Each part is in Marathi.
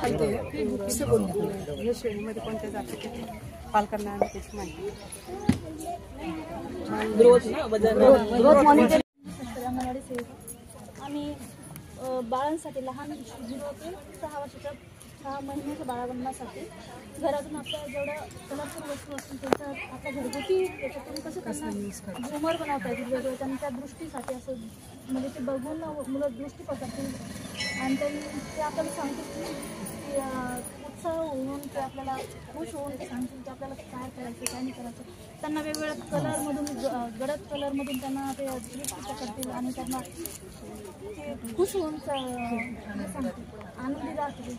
किसे बोलतो या श्रेणीमध्ये कोणत्या जाती पालकांना आणि त्याची माहिती ग्रोथ मॉनिटरिंग अंगणवाडी सेविका आम्ही बाळांसाठी लहान 0 ते 6 वर्षाच्या 6 महिन्याच्या बाळांसाठी घरातून आपल्या जेवढ्या कलरफुल वस्तू असतील त्यांचा आपल्या घरगुती त्याच्यातून कसं झुमर बनवता येतील वेगवेगळं त्यांनी त्या दृष्टीसाठी असं म्हणजे ते बघून मुलं दृष्टी पकडतील आणि ते आपल्याला सांगतील की उत्साह होऊन ते आपल्याला खुश होऊन ते सांगतील की आपल्याला काय करायचं काय नाही करायचं त्यांना वेगवेगळ्या कलरमधून गडद कलरमधून त्यांना ते दृष्टी पकडतील आणि त्यांना ते खुश होऊन सांगतील आनंदी राहतील.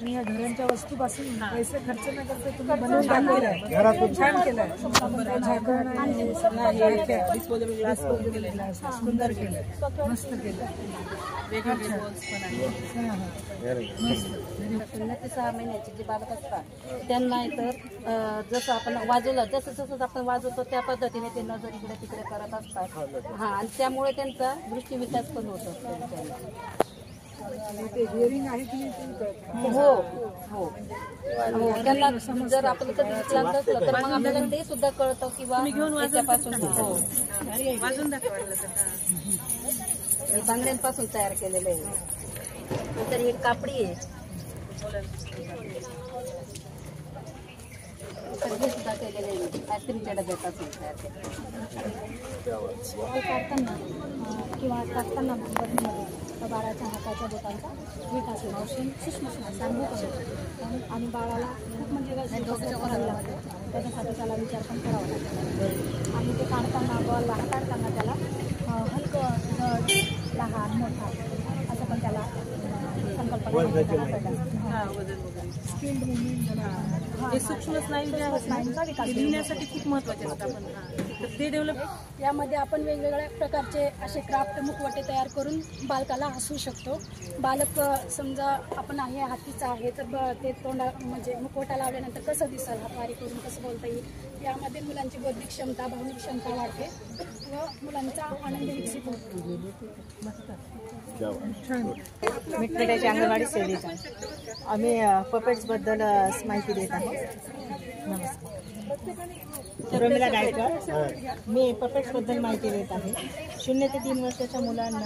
मी या घरांच्या वस्तूपासून पैसे खर्च न करता तुम्ही बनवून घरातून छान केलं झाकण आणि डिस्पोजेबल ग्लास सुंदर केलं मस्त केलं वेगवेगळे बॉल्स पण आहेत. 0 ते 6 महिन्याचे जे बालक असतात त्यांना तर जसं आपण वाजवलं जसं आपण वाजवतो त्या पद्धतीने ते नजर इकडे तिकडे करत असतात. हां आणि त्यामुळे त्यांचा दृष्टी विकास पण होत असतो. ते हिअरिंग आहे की नाही हो हो त्यांना जर आपलं कधी विकलांग असलं तर मग आपल्याला ते सुद्धा कळतं किंवा त्याच्यापासून वाजून दाखवायला बांगड्यांपासून तयार केलेलं आहे. नंतर ही कापडी आहे हे सुद्धा केलेलं आहे आईस्क्रीमच्या डब्यापासून तयार ते काढताना किंवा टाकताना बरणीमध्ये बाळाच्या हाताच्या बोटांचा विकास होतो सूक्ष्म सांगू शकतो आणि बाळाला खूप म्हणजे करायला लागतं त्याच्यासाठी त्याला विचार पण करावा लागतो आणि ते काढताना बॉल काढताना त्याला हलकं जड लहान मोठा असं पण त्याला संकल्पना स्किल्ड हे सूक्ष्म स्नायूंचा विकास लिहिण्यासाठी खूप महत्त्वाचे असतात. ते डेव्हलप यामध्ये आपण वेगवेगळ्या प्रकारचे असे क्राफ्ट मुखवटे तयार करून बालकाला हसवू शकतो. बालक समजा आपण आहे हातीचा आहे तर ते तोंडा म्हणजे मुखवटा लावल्यानंतर कसं दिसेल हातवारी करून कसं बोलता येईल यामध्ये मुलांची बौद्धिक क्षमता भावनिक क्षमता वाढते व मुलांचा आनंद विकसित होतो. मिटमिटाची अंगणवाडी सेविका आम्ही पपेट्सबद्दल माहिती देत आहोत. नमस्कार प्रमिला गायकवाड मी पपेट्सबद्दल माहिती देत आहे. 0 ते 3 वर्षाच्या मुलांना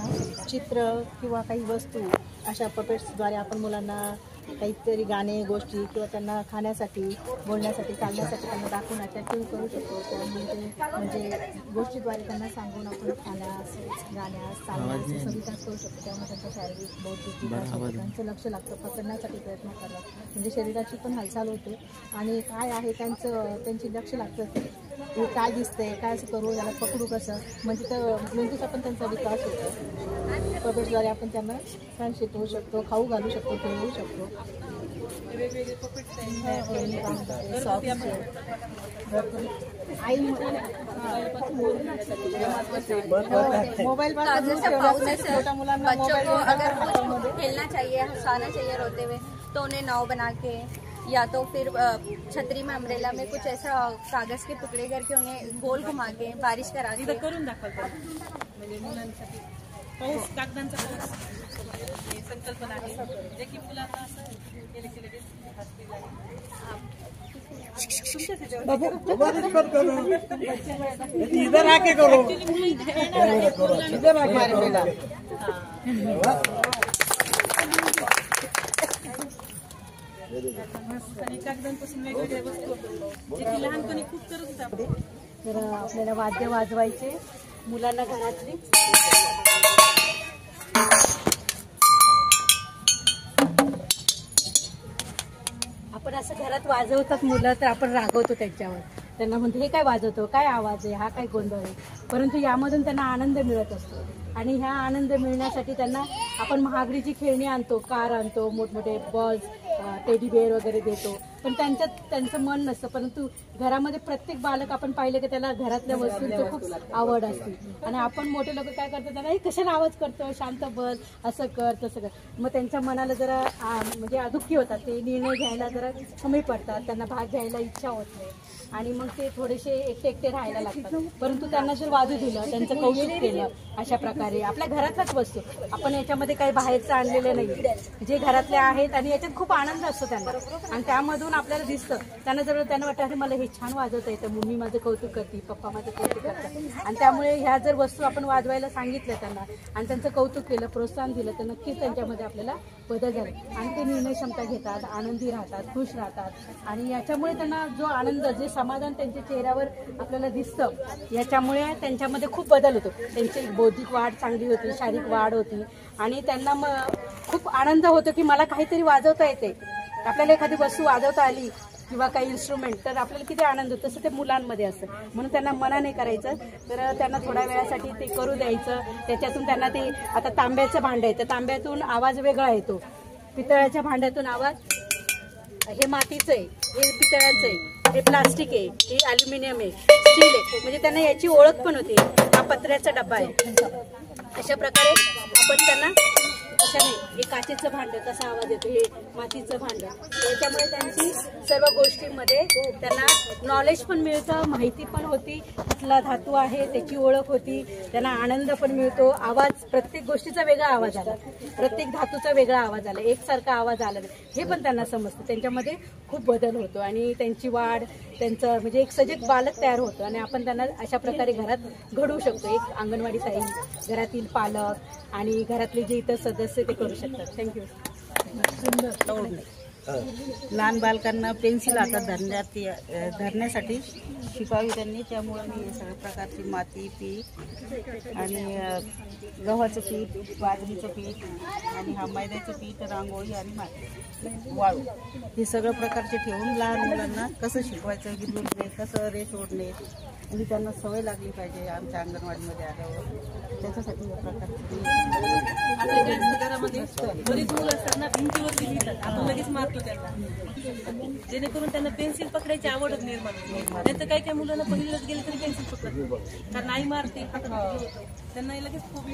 चित्र किंवा काही वस्तू अशा पपेट्सद्वारे आपण मुलांना काहीतरी गाणे गोष्टी किंवा त्यांना खाण्यासाठी बोलण्यासाठी चालण्यासाठी त्यांना दाखवून ॲट्रॅक्टिव्ह करू शकतो. त्यामुळे म्हणजे गोष्टीद्वारे त्यांना सांगून आपण खाण्यास गाण्यास चालण्यास विकास करू शकतो. त्यामुळे त्यांचा शारीरिक बौद्धिक विकास होतो त्यांचं लक्ष लागतं पकडण्यासाठी प्रयत्न करतात म्हणजे शरीराची पण हालचाल होते आणि काय आहे त्यांची लक्ष लागतं हे काय दिसतंय काय असं करू याला पकडू कसं म्हणजे तर मेंदूचा पण त्यांचा विकास होतो. पपेट्सद्वारे आपण त्यांना छान शिकवू शकतो खाऊ घालू शकतो खेळवू शकतो. मोबाइल बच्चों को अगर खेलना चाहिए हंसाना चाहिए रोते हुए तो उन्हें नाव बना के या तो फिर छतरी में अम्ब्रेला में कुछ ऐसा कागज के टुकड़े करके उन्हें गोल घुमा के बारिश करा के करून दाखवतात म्हणजे मुलांसाठी पाऊस कागदांचा संकल्पना आहे जे की मुलांना असं केले की लगेच इधर आके करो इधर आके आणि कागदांपासून वेगवेगळ्या वस्तू जे की लहानपणी खूप करत होते आपण. तर आपल्याला वाद्य वाजवायचे मुलांना घरातली आपण असं घरात वाजवतात मुलं तर आपण रागवतो त्यांच्यावर त्यांना म्हणतो हे काय वाजवतो काय आवाज आहे हा काय गोंधळ आहे परंतु यामधून त्यांना आनंद मिळत असतो आणि ह्या आनंद मिळण्यासाठी त्यांना आपण महागडीची खेळणी आणतो कार आणतो मोठमोठे बॉल्स टेडी बेअर वगैरे देतो पण त्यांचं मन नसतं परंतु घरामध्ये प्रत्येक बालक आपण पाहिलं की त्याला घरातल्या वस्तूंची खूप आवड असते आणि आपण मोठे लोक काय करतो त्यांना हे कशाला आवाज करतो शांत बस असं कर तसं कर मग त्यांच्या मनाला जरा म्हणजे दुःखी होतात ते निर्णय घ्यायला जरा कमी पडतात त्यांना भाग घ्यायला इच्छा होत नाही आणि मग ते थोडेसे एकटे एकटे राहायला लागतात. परंतु त्यांना जर वाजू दिलं, त्यांचं कौतुक केलं, अशा प्रकारे आपल्या घरातलाच वस्तू, आपण याच्यामध्ये काही बाहेरचं आणलेलं नाही, जे घरातले आहेत आणि याच्यात खूप आनंद असतो त्यांना. आणि त्यामधून आपल्याला दिसतं त्यांना जर त्यांना वाटतं अरे मला हे छान वाजवता येतं, मम्मी माझं कौतुक करते, पप्पा माझं कौतुक करतात. आणि त्यामुळे ह्या जर वस्तू आपण वाजवायला सांगितल्या त्यांना आणि त्यांचं कौतुक केलं, प्रोत्साहन दिलं, तर नक्कीच त्यांच्यामध्ये आपल्याला बदल झाला आणि ते निर्णय क्षमता घेतात, आनंदी राहतात, खुश राहतात. आणि याच्यामुळे त्यांना जो आनंद, जे समाधान त्यांच्या चेहऱ्यावर आपल्याला दिसतं, याच्यामुळे त्यांच्यामध्ये खूप बदल होतो. त्यांची बौद्धिक वाढ चांगली होती, शारीरिक वाढ होती आणि त्यांना खूप आनंद होतो की मला काहीतरी वाजवता येते. आपल्याला एखादी वस्तू वाजवता आली किंवा काही इन्स्ट्रुमेंट तर आपल्याला किती आनंद होतो, तसं ते मुलांमध्ये असतं. म्हणून त्यांना मनाने करायचं, तर त्यांना थोड्या वेळासाठी ते करू द्यायचं. त्याच्यातून त्यांना ते आता तांब्याचं भांडं आहे तर तांब्यातून आवाज वेगळा येतो, पितळाच्या भांड्यातून आवाज, हे मातीचं आहे, हे पितळाचं आहे, हे प्लास्टिक आहे, हे ॲल्युमिनियम आहे, स्टील आहे, म्हणजे त्यांना याची ओळख पण होती. हा पत्र्याचा डब्बा आहे. अशा प्रकारे आपण त्यांना असं नाही, हे काचेचं भांडं कसा आवाज येतो, हे मातीचं भांडं, त्याच्यामुळे त्यांची सर्व गोष्टींमध्ये त्यांना नॉलेज पण मिळतं, माहिती पण होती, कुठला धातू आहे त्याची ओळख होती, त्यांना आनंद पण मिळतो. आवाज, प्रत्येक गोष्टीचा वेगळा आवाज आला, प्रत्येक धातूचा वेगळा आवाज आला, एकसारखा आवाज आला हे पण त्यांना समजतं. त्यांच्यामध्ये खूप बदल होतो आणि त्यांची वाढ, त्यांचं म्हणजे एक सजग बालक तयार होतं. आणि आपण त्यांना अशा प्रकारे घरात घडवू शकतो. एक अंगणवाडी ताई, घरातील पालक आणि घरातले जे इतर सदस्य ते करू शकतात. थँक्यू. लहान बालकांना पेन्सिल हातात धरण्यासाठी शिकावी त्यांनी. त्यामुळे मी सगळ्या प्रकारची माती, पीठ आणि गव्हाचं पीठ, बाजरीचं पीठ आणि हा मैद्याचं पीठ, रांगोळी आणि माती, वाळू, हे सगळं प्रकारचे ठेवून लहान मुलांना कसं शिकवायचं, गिरवणे, कसं रेष ओढणे, म्हणजे त्यांना सवय लागली पाहिजे आमच्या अंगणवाडीमध्ये आल्यावर. त्याच्यासाठी या प्रकारचे आपल्या घरामध्ये बरीच मुलं असतात ना, भिंतीवरती लिहितात, आपण लगेच मारतो त्यांना, जेणेकरून त्यांना पेन्सिल पकडायची आवडच निर्माण होते. नाही तर काही काही मुलांना पहिलेच गेले तरी पेन्सिल पकडत, कारण आई मारते, त्यांना लगेच खूप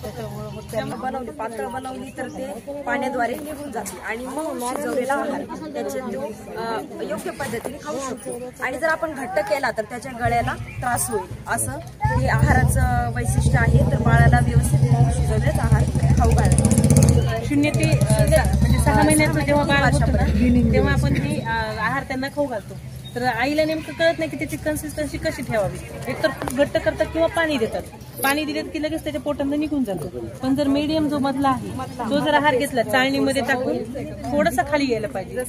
त्याच्यामुळे त्यांना बनवली, पातळ बनवली तर ते पाण्याद्वारे निघून जाते आणि मग शिजवलेला आहार त्याचे तो योग्य पद्धतीने खाऊ शकतो. आणि जर आपण घट्ट केला तर त्याच्या गळ्याला त्रास होईल, असं हे आहाराचं वैशिष्ट्य आहे. तर बाळाला व्यवस्थित शिजवलेलाच आहार खाऊ घालायचा. 0 ते म्हणजे 6 महिन्याचं जेव्हा बाळ होतं ना, तेव्हा आपण हे आहार त्यांना खाऊ घालतो. तर आईला नेमकं कळत नाही की त्याची कन्सिस्टन्सी कशी ठेवावी. एकतर घट्ट करतात किंवा पाणी देतात. पाणी दिले की लगेच त्याच्या पोटामध्ये निघून जातो. पण जर मीडियम जो मधला आहे तो जर आहार घेतला, चाळणीमध्ये टाकून थोडंसं खाली यायला पाहिजे.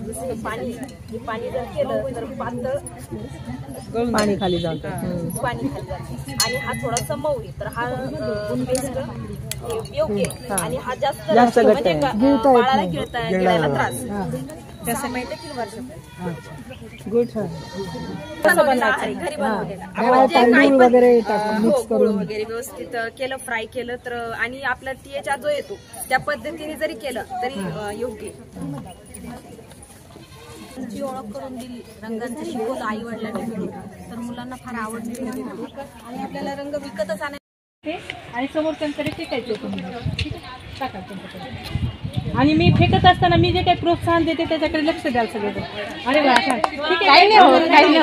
जसं पाणी जर केलं तर पातळ पाणी खाली जातं, पाणी खाली जातं. आणि हा थोडासा मऊ आहे, तर हा बेस्ट योग्य आहे. आणि हा जास्त म्हणजे बाळाला गिळायला त्रास, तसं माहिती 3 वर्ष गुड. घरी बनवलेला वगैरे गुळ वगैरे व्यवस्थित केलं, फ्राय केलं तर, आणि आपला टीएचआर जो येतो त्या पद्धतीने जरी केलं तरी योग्य. ची ओळख करून दिली, रंगांचं शिकवलं आई वडिलांनी मिळून, तर मुलांना फार आवड निर्माण होते. आणि आपल्याला रंग विकतच आणायचे आणि समोरच्यांकडे फेकायचं तुम्ही, ठीक आहे, टाका त्यांच्याकडे. आणि मी फेकत असताना मी जे काही प्रोत्साहन देते त्याच्याकडे लक्ष द्याल सगळेजण. अरे वा, ठीक आहे, काही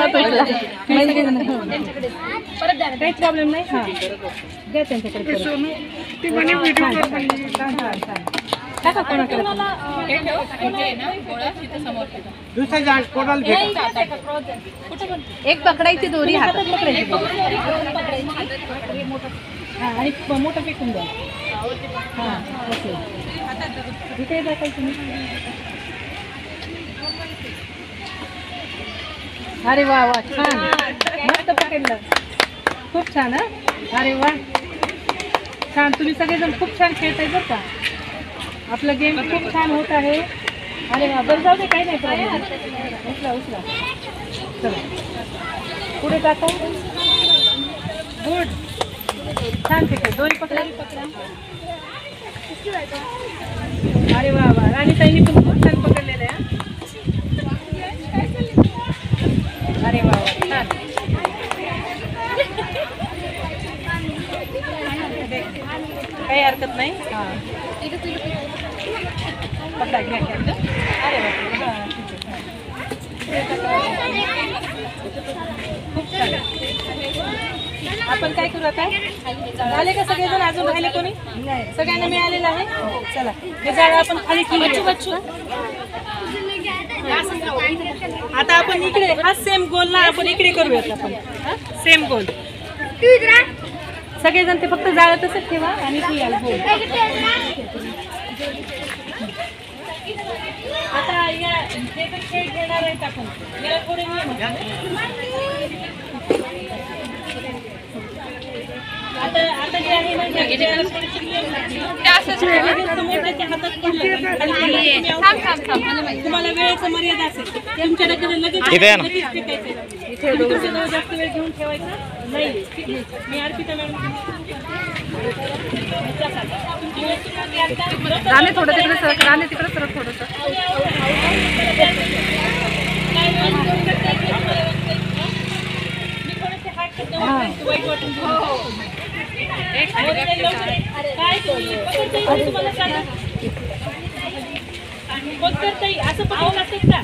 प्रॉब्लेम नाही. हां, द्या त्यांच्याकडे. टाका कोणाकडे. एक पकडायची दोरी हातात पकडायची आणि मोठं फेकून द्या. हां, ओके. इकडे दाखवायचं तुम्ही. अरे वा वा, छान, मस्त पकडलं, खूप छान. अरे वा, छान. तुम्ही सगळेजण खूप छान खेळताय बरं का. आपलं गेम खूप छान होत आहे. अरे वा, बरं जाऊ दे, काही नाही प्रॉब्लेम. उचला चला, पुढे टाका. गुड, छान फेकलं. दोरी पकडा. अरे वा वा, राणीताईंनी पण खूप छान पकडलेलं आहे. अरे वा वा, छान. काही हरकत नाही. हां, पकडा, घ्या. अरे वा, हां, ठीक आहे. खूप छान. आपण काय करू आता? झाले का सगळेजण? अजून राहिले कोणी? सगळ्यांना मिळालेलं आहे. चला हे झाड आपण खाली ठेवू. आता आपण इकडे हा सेम गोल ना आपण इकडे करूयात. आपण सेम गोल सगळेजण ते फक्त जाळं तसंच ठेवा आणि तू याल गोल. आता या हे तर खेळ घेणार आहेत आपण. याला थोडे नियम आता जे आहे ना तुम्हाला वेळेचं मर्यादा असेल तुमच्याकडे लगेच फेकायचं. जास्त वेळ घेऊन ठेवायचा नाही. मी अर्पिता मॅडम राणे थोडं तिकडे सरक, राणे तिकडे सरक थोडंसं. वाईट वाटून असं पकडून असेल का?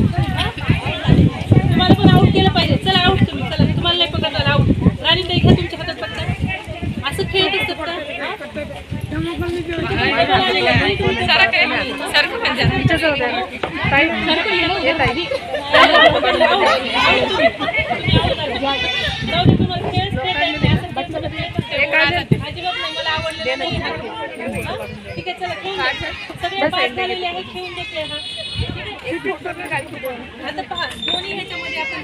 तुम्हाला पण आऊट केलं पाहिजे. चला आऊट तुम्ही. चला तुम्हाला नाही पकडलं आऊट. राणी ताई घ्या तुमच्या हातात पकडा. असं खेळत असतात का? अजिबात नाही. मला आवडलं ठीक आहे. चला सगळे पास झालेले आहे. खेळून देखील आता पहा दोन्ही ह्याच्यामध्ये आपण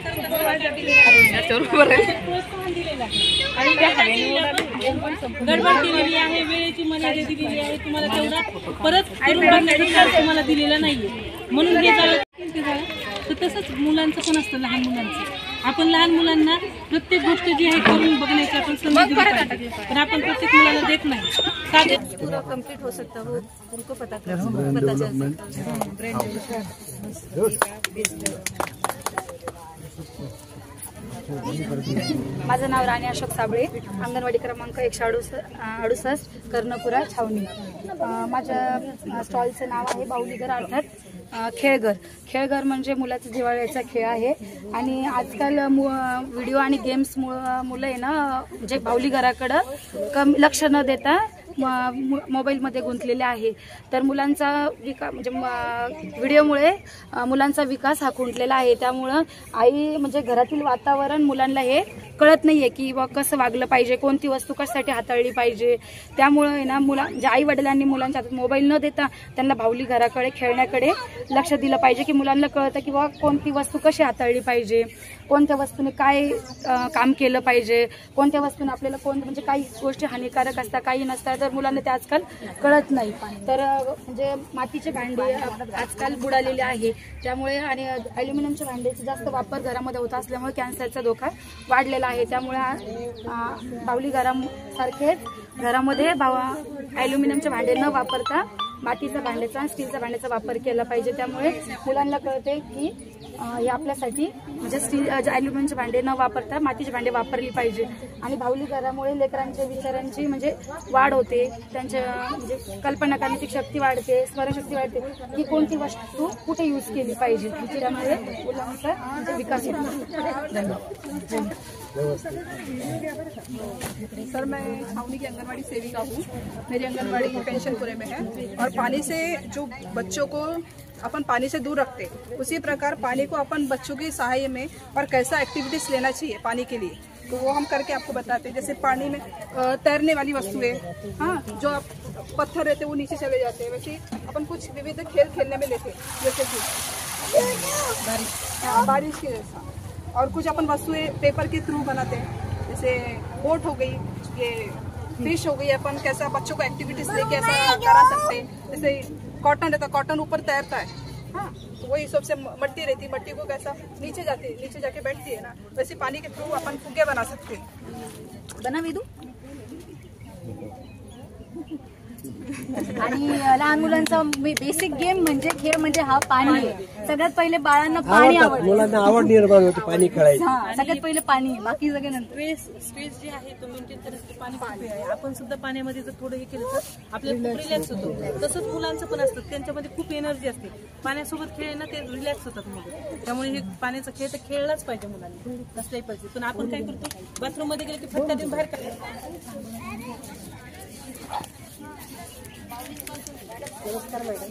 प्रोत्साहन दिलेलं आहे. गडबड केलेली आहे. वेळेची मर्यादा दिलेली आहे. तुम्हाला तेवढा परत करून बघण्याचा तुम्हाला दिलेला नाहीये. म्हणून हे झालं तर तसंच मुलांचं पण असतं. लहान मुलांचं आपण लहान मुलांना प्रत्येक गोष्ट जी आहे करून बघण्याची आपण संधी दिली पाहिजे. पण आपण प्रत्येक मुलाला देत नाही. पूरा कंप्लीट हो सकता हो हमको पता चल माझं नाव राणी अशोक साबळे, अंगणवाडी क्रमांक 168 कर्णपुरा छावणी. माझ्या स्टॉलचं नाव आहे बाहुलीघर अर्थात खेळघर. खेळघर म्हणजे मुलाचा जिव्हाळ्याचा खेळ आहे. आणि आजकाल व्हिडिओ आणि गेम्समुळं मुलं आहे ना म्हणजे बाहुलीघराकडं लक्ष न देता मोबाईलमध्ये गुंतलेले आहे. तर मुलांचा म्हणजे व्हिडिओमुळे मुलांचा विकास हा खुंटलेला आहे. त्यामुळं आई म्हणजे घरातील वातावरण मुलांना हे कळत नाहीये की बा कसं वागलं पाहिजे, कोणती वस्तू कशासाठी हाताळली पाहिजे. त्यामुळं आहे ना म्हणजे आई वडिलांनी मुलांच्या हातात मोबाईल न देता त्यांना बाहुली घराकडे खेळण्याकडे लक्ष दिलं पाहिजे की मुलांना कळतं की बा कोणती वस्तू कशी हाताळली पाहिजे, कोणत्या वस्तूने काय काम केलं पाहिजे, कोणत्या वस्तूने आपल्याला म्हणजे काही गोष्टी हानिकारक असतात काही नसतात. तर मुलांना ते आजकाल कळत नाही. तर म्हणजे मातीचे भांडे आजकाल बुडालेले आहे. त्यामुळे आणि ॲल्युमिनियमच्या भांड्याचा जास्त वापर घरामध्ये होत असल्यामुळे कॅन्सरचा धोका वाढलेला आहे. त्यामुळे बाहुली घरासारखेच घरामध्ये ॲल्युमिनियमचे भांडे न वापरता मातीच्या भांड्याचा स्टीलच्या भांड्याचा वापर केला पाहिजे. त्यामुळे मुलांना कळते की हे आपल्यासाठी म्हणजे स्टील ॲल्युमिनियमचे भांडे न वापरता मातीचे भांडे वापरली पाहिजे. आणि बाहुली घरामुळे लेकरांच्या विचारांची म्हणजे वाढ होते, त्यांच्या म्हणजे कल्पना करण्याची शक्ती वाढते, स्मरणशक्ती वाढते की कोणती वस्तू कुठे यूज केली पाहिजे. त्यामुळे मुलांचा म्हणजे विकास होतो. सर मैं छावनी की आंगनवाड़ी सेविका हूँ. मेरी आंगनवाड़ी पेंशनपुरे में है और पानी से जो बच्चों को अपन पानी से दूर रखते उसी प्रकार पानी को अपन बच्चों के सहाय में और कैसा एक्टिविटीज लेना चाहिए पानी के लिए तो वो हम करके आपको बताते हैं. जैसे पानी में तैरने वाली वस्तुएं, हाँ जो आप पत्थर रहते वो नीचे चले जाते हैं, वैसे अपन कुछ विविध खेल खेलने में लेते जैसे कि बारिश के जैसा. और कुछ अपन वस्तुएं पेपर के थ्रू बनाते हैं जैसे बोट हो गई, ये फिश हो गई. अपन कैसा बच्चों को एक्टिविटीज लेके ऐसा करा सकते हैं. जैसे कॉटन रहता, कॉटन ऊपर तैरता है, हाँ तो वही सबसे मट्टी रहती, मट्टी को कैसा नीचे जाके बैठती है ना, वैसे पानी के थ्रू अपन फुग्गे बना सकते हैं. बना विदु आणि लहान मुलांचा बेसिक गेम म्हणजे खेळ म्हणजे हा पाणी आहे. सगळ्यात पहिले बाळांना पाणी आवडतं, मुलांना आवड निर्माण होते पाणी खेळायची. सगळ्यात पहिले पाणी, बाकी सगळे नंतर. स्ट्रेस जे आहे तो मेंटेन करायचं पाणी खूप आहे. आपण सुद्धा पाण्यामध्ये जर थोडं हे केलं तर आपल्याला खूप रिलॅक्स होतो. तसंच मुलांचं पण असतं, त्यांच्यामध्ये खूप एनर्जी असते. पाण्यासोबत खेळ ना ते रिलॅक्स होतात मुलं. त्यामुळे हे पाण्याचा खेळ तर खेळलाच पाहिजे मुलांनी कसल्याही परिस्थितीत. पण आपण काय करतो, बाथरूम मध्ये गेले की फटका देऊन बाहेर काढतो. नमस्कार मॅडम,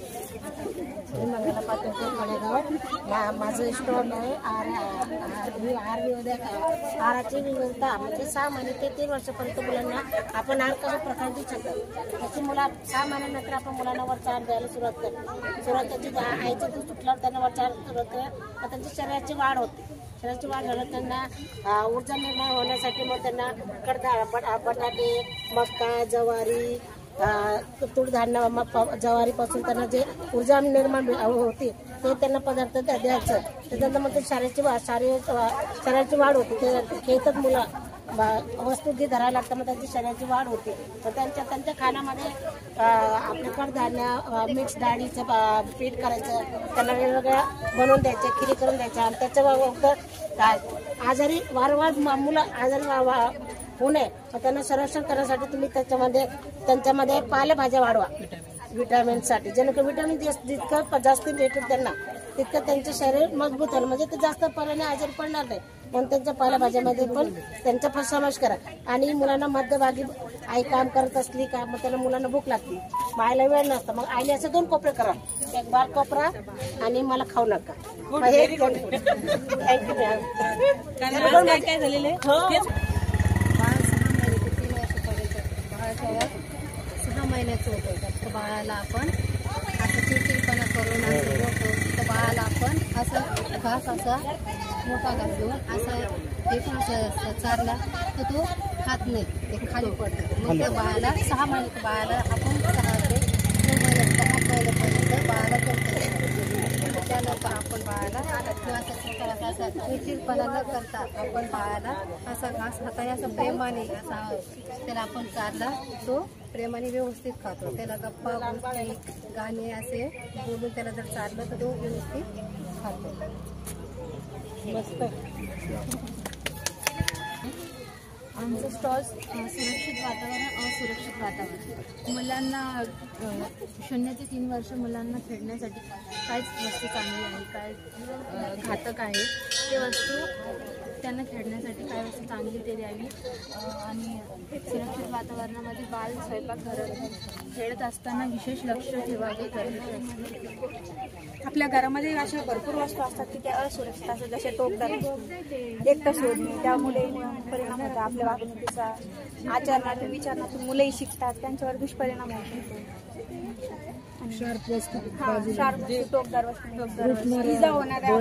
मी मंगला पाटोळे मळेगाव. माझं स्टोर आहे आहाराची विविधता म्हणजे 6 महिने ते 3 वर्षापर्यंत मुलांना आपण आहार कशा प्रकारे देऊ शकतो. त्याची मुलं 6 महिन्यानंतर आपण मुलांना वरचा आहार द्यायला सुरुवात त्याची आईचं दूध सुटल्यावर त्यांना वरचा आहार सुरुवात करा. त्यांची शरीराची वाढ होते. शरीराची वाढ झाल्यावर त्यांना ऊर्जा निर्माण होण्यासाठी मग त्यांना कडधान्य बटाटे, मका, ज्वारी, तूरधान्य, ज्वारीपासून त्यांना जे ऊर्जा निर्माण होते ते त्यांना पदार्थ द्यायचं. त्याच्यानंतर मग ते शरीराची वाढ होते. ते खेळतात मुलं, वस्तू जे धरायला लागतं मग त्यांची शरीराची वाढ होते. तर त्यांच्या खाण्यामध्ये आपलं कडधान्य, मिक्स डाळीचं पीठ करायचं, त्यांना वेगवेगळ्या बनवून द्यायचं, खिरी करून द्यायच्या. आणि त्याच्या आजारी वारंवार मुलं आजारी होऊ नये त्यांना संरक्षण करण्यासाठी तुम्ही त्यांच्यामध्ये पालेभाज्या वाढवा विटॅमिनसाठी. जेणेकरून विटॅमिन जितकं जास्त भेटेल त्यांना तितकं त्यांचे शरीर मजबूत होईल. म्हणजे ते जास्त पर्याने आजारी पडणार नाही. पण त्यांच्या पालेभाज्यामध्ये पण त्यांचा समावेश करा. आणि मुलांना मध्यभागी आई काम करत असली का मग त्याला मुलांना भूक लागते, मग आईला वेळ नसतं, मग आईला असं 2 कोपरे करा, एक बार कोपरा आणि मला खाऊ नका. थँक्यू. काय झालेलं आहे 6 महिन्याचं होतं. तर बाळाला आपण असं चिडचिडपणा करून असं बाळाला आपण असं घास असा मोठा घास घेऊन असं एक असं चारला तर तो खात नाही, ते खाली पडतं. मग त्या बाळाला 6 महिन्याच्या बाळाला आपण 6 ते 9 महिन्यापर्यंत बाळाला करतो. त्यानंतर आपण बाळाला असं चिडचिडपणा न करता आपण बाळाला असा घास हाताने असं प्रेमाने असा त्याला आपण चारला तो प्रेमाने व्यवस्थित खातो. त्याला गप्पा गोष्टी गाणे असे बोलून त्याला जर चाललं तर तो व्यवस्थित खातो. आमचं स्टॉल्स सुरक्षित वातावरण, असुरक्षित वातावरण. मुलांना 0 ते 3 वर्ष मुलांना खेळण्यासाठी काय वस्तू चांगली आहे, काय घातक आहे ते वस्तू त्यांना खेळण्यासाठी काय वस्तू चांगली ते द्यावी. आणि सुरक्षित वातावरणामध्ये बाल स्वयंपाकघरात खेळत असताना विशेष लक्ष ठेवावे गरजेचे असते. आपल्या घरामध्ये अशा भरपूर वस्तू असतात की त्या असुरक्षित असतात, जसे टोपदार एकटं सोडणे, त्यामुळे परिणाम होतात आपल्या वागणुकीचा, आचरणातून विचारणातून मुलंही शिकतात, त्यांच्यावर दुष्परिणाम होतो. शार्प वस्तू, टोकदार वस्तू, इजा होणाऱ्या